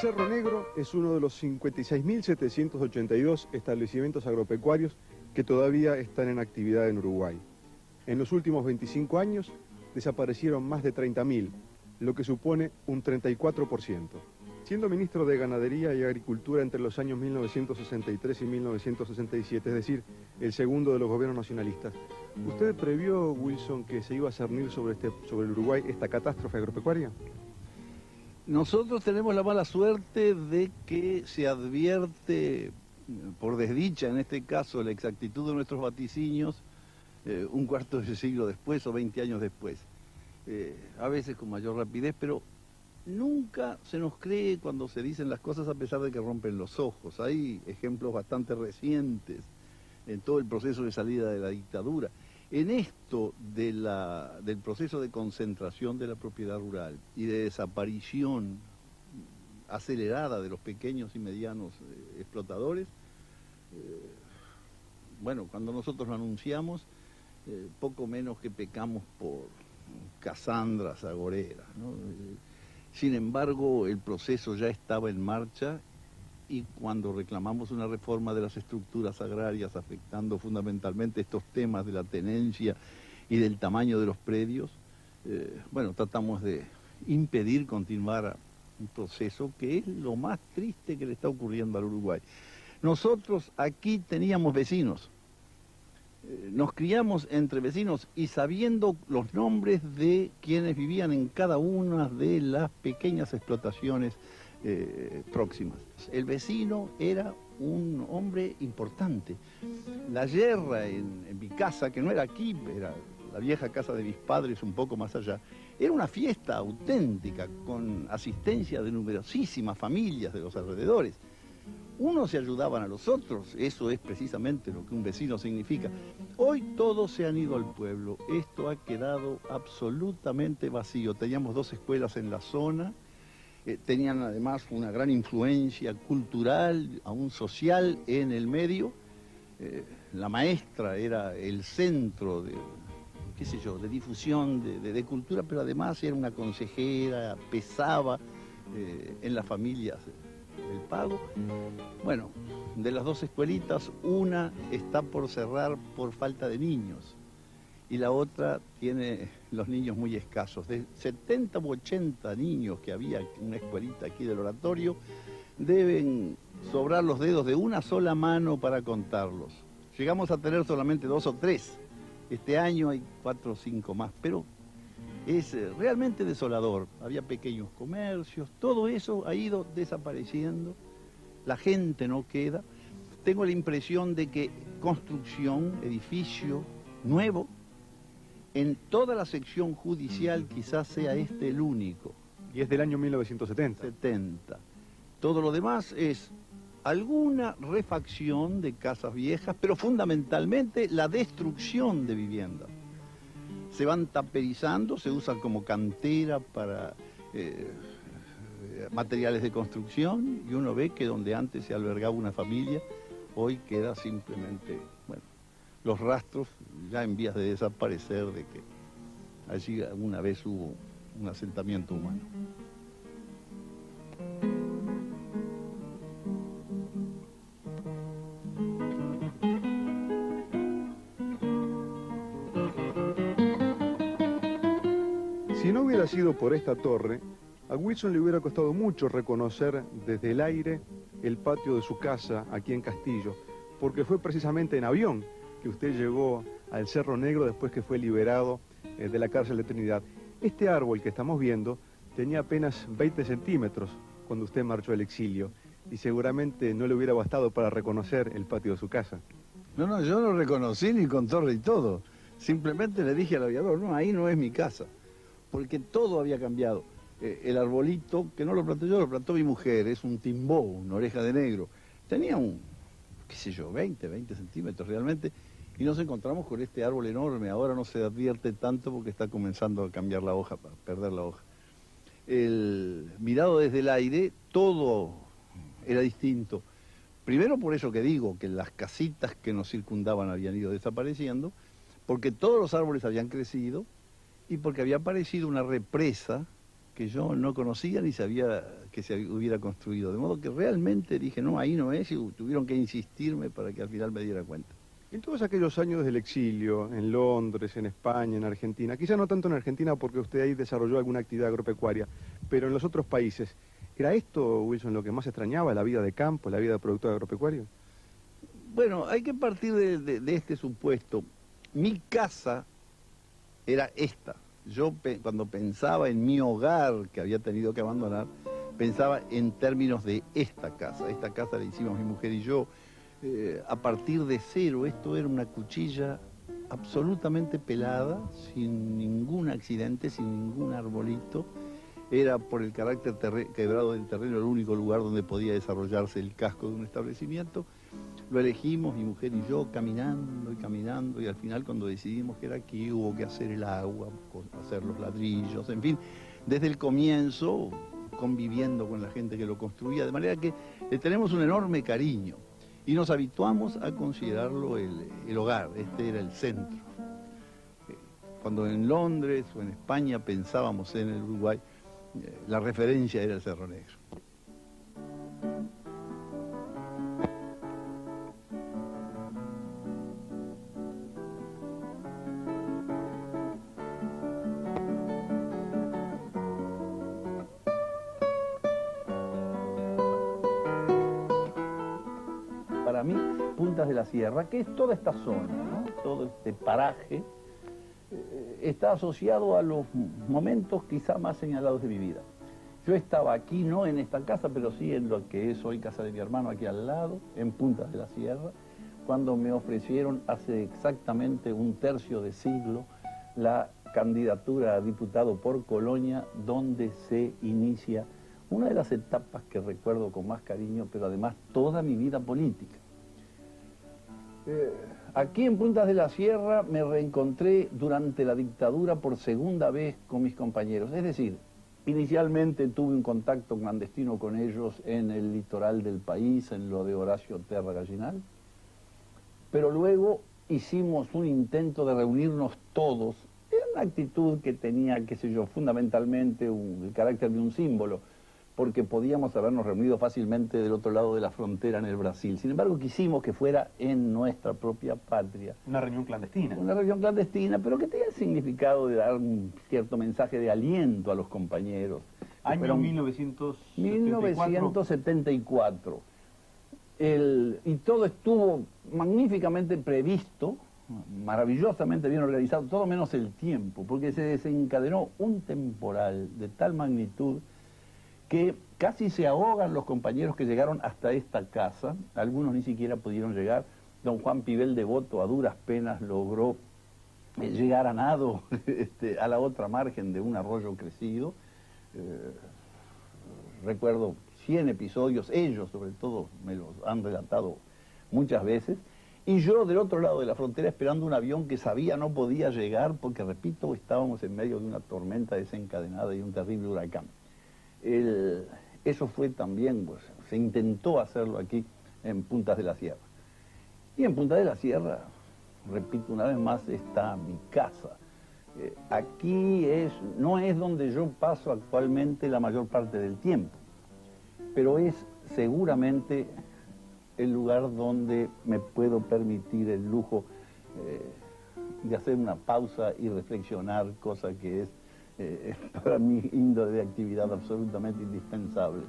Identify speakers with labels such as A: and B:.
A: Cerro Negro es uno de los 56.782 establecimientos agropecuarios que todavía están en actividad en Uruguay. En los últimos 25 años desaparecieron más de 30.000, lo que supone un 34%. Siendo ministro de Ganadería y Agricultura entre los años 1963 y 1967, es decir, el segundo de los gobiernos nacionalistas, ¿usted previó, Wilson, que se iba a cernir sobre el Uruguay esta catástrofe agropecuaria?
B: Nosotros tenemos la mala suerte de que se advierte, por desdicha en este caso, la exactitud de nuestros vaticinios un cuarto de siglo después o 20 años después. A veces con mayor rapidez, pero nunca se nos cree cuando se dicen las cosas a pesar de que rompen los ojos. Hay ejemplos bastante recientes en todo el proceso de salida de la dictadura. En esto del proceso de concentración de la propiedad rural y de desaparición acelerada de los pequeños y medianos explotadores, bueno, cuando nosotros lo anunciamos, poco menos que pecamos por casandras agoreras, ¿no? Sin embargo, el proceso ya estaba en marcha y cuando reclamamos una reforma de las estructuras agrarias afectando fundamentalmente estos temas de la tenencia y del tamaño de los predios, bueno, tratamos de impedir continuar un proceso que es lo más triste que le está ocurriendo al Uruguay. Nosotros aquí teníamos vecinos, nos criamos entre vecinos y sabiendo los nombres de quienes vivían en cada una de las pequeñas explotaciones próximas. El vecino era un hombre importante. La yerra en mi casa, que no era aquí, era la vieja casa de mis padres un poco más allá, era una fiesta auténtica con asistencia de numerosísimas familias de los alrededores. Unos se ayudaban a los otros, eso es precisamente lo que un vecino significa. Hoy todos se han ido al pueblo, esto ha quedado absolutamente vacío. Teníamos 2 escuelas en la zona, tenían además una gran influencia cultural, aún social en el medio. La maestra era el centro de, qué sé yo, de difusión de cultura, pero además era una consejera, pesaba en las familias el pago. Bueno, de las 2 escuelitas, una está por cerrar por falta de niños y la otra tiene los niños muy escasos. De 70 u 80 niños que había en una escuelita aquí del oratorio, deben sobrar los dedos de una sola mano para contarlos. Llegamos a tener solamente 2 o 3. Este año hay 4 o 5 más, pero es realmente desolador. Había pequeños comercios, todo eso ha ido desapareciendo, la gente no queda. Tengo la impresión de que construcción, edificio nuevo, en toda la sección judicial quizás sea este el único.
A: Y es del año 1970.
B: 70. Todo lo demás es alguna refacción de casas viejas, pero fundamentalmente la destrucción de viviendas. Se van taperizando, se usan como cantera para materiales de construcción y uno ve que donde antes se albergaba una familia, hoy queda simplemente, bueno, los rastros ya en vías de desaparecer de que allí alguna vez hubo un asentamiento humano.
A: Si no hubiera sido por esta torre, a Wilson le hubiera costado mucho reconocer desde el aire el patio de su casa aquí en Castillo, porque fue precisamente en avión que usted llegó al Cerro Negro después que fue liberado de la cárcel de Trinidad. Este árbol que estamos viendo tenía apenas 20 centímetros cuando usted marchó al exilio y seguramente no le hubiera bastado para reconocer el patio de su casa.
B: No, yo no reconocí ni con torre y todo. Simplemente le dije al aviador, no, ahí no es mi casa. Porque todo había cambiado. El arbolito, que no lo planté yo, lo plantó mi mujer, es un timbó, una oreja de negro. Tenía qué sé yo, 20 centímetros realmente, y nos encontramos con este árbol enorme. Ahora no se advierte tanto porque está comenzando a cambiar la hoja, para perder la hoja. Mirado desde el aire, todo era distinto. Primero por eso que digo, que las casitas que nos circundaban habían ido desapareciendo, porque todos los árboles habían crecido, y porque había aparecido una represa que yo no conocía ni sabía que se hubiera construido. De modo que realmente dije, no, ahí no es, y tuvieron que insistirme para que al final me diera cuenta.
A: En todos aquellos años del exilio, en Londres, en España, en Argentina, quizá no tanto en Argentina porque usted ahí desarrolló alguna actividad agropecuaria, pero en los otros países, ¿era esto, Wilson, lo que más extrañaba, la vida de campo, la vida de productor agropecuario?
B: Bueno, hay que partir de este supuesto. Mi casa era esta. Yo cuando pensaba en mi hogar que había tenido que abandonar, pensaba en términos de esta casa. Esta casa la hicimos mi mujer y yo a partir de cero. Esto era una cuchilla absolutamente pelada, sin ningún accidente, sin ningún arbolito. Era por el carácter quebrado del terreno el único lugar donde podía desarrollarse el casco de un establecimiento. Lo elegimos, mi mujer y yo, caminando, y al final cuando decidimos que era aquí hubo que hacer el agua, hacer los ladrillos, en fin, desde el comienzo conviviendo con la gente que lo construía, de manera que le tenemos un enorme cariño y nos habituamos a considerarlo el hogar, este era el centro. Cuando en Londres o en España pensábamos en el Uruguay, la referencia era el Cerro Negro. Para mí, Puntas de la Sierra, que es toda esta zona, ¿no? Todo este paraje, está asociado a los momentos quizá más señalados de mi vida. Yo estaba aquí, no en esta casa, pero sí en lo que es hoy casa de mi hermano, aquí al lado, en Puntas de la Sierra, cuando me ofrecieron hace exactamente un tercio de siglo la candidatura a diputado por Colonia, donde se inicia una de las etapas que recuerdo con más cariño, pero además toda mi vida política. Aquí en Puntas de la Sierra me reencontré durante la dictadura por segunda vez con mis compañeros. Es decir, inicialmente tuve un contacto clandestino con ellos en el litoral del país, en lo de Horacio Terra Gallinal, pero luego hicimos un intento de reunirnos todos. Era una actitud que tenía, qué sé yo, fundamentalmente el carácter de un símbolo, porque podíamos habernos reunido fácilmente del otro lado de la frontera en el Brasil. Sin embargo, quisimos que fuera en nuestra propia patria.
C: Una reunión clandestina.
B: Una reunión clandestina, pero que tenía el significado de dar un cierto mensaje de aliento a los compañeros.
C: Año 1974.
B: Y todo estuvo magníficamente previsto, maravillosamente bien organizado, todo menos el tiempo, porque se desencadenó un temporal de tal magnitud que casi se ahogan los compañeros que llegaron hasta esta casa. Algunos ni siquiera pudieron llegar. Don Juan Pibel Devoto a duras penas logró llegar a nado a la otra margen de un arroyo crecido. Recuerdo 100 episodios, ellos sobre todo me los han relatado muchas veces, y yo del otro lado de la frontera esperando un avión que sabía no podía llegar porque, repito, estábamos en medio de una tormenta desencadenada y un terrible huracán. Eso fue también, pues, se intentó hacerlo aquí en Puntas de la Sierra. Y en Puntas de la Sierra, repito una vez más, está mi casa. Aquí no es donde yo paso actualmente la mayor parte del tiempo, pero es seguramente el lugar donde me puedo permitir el lujo de hacer una pausa y reflexionar, cosa que es para mi índole de actividad absolutamente indispensable.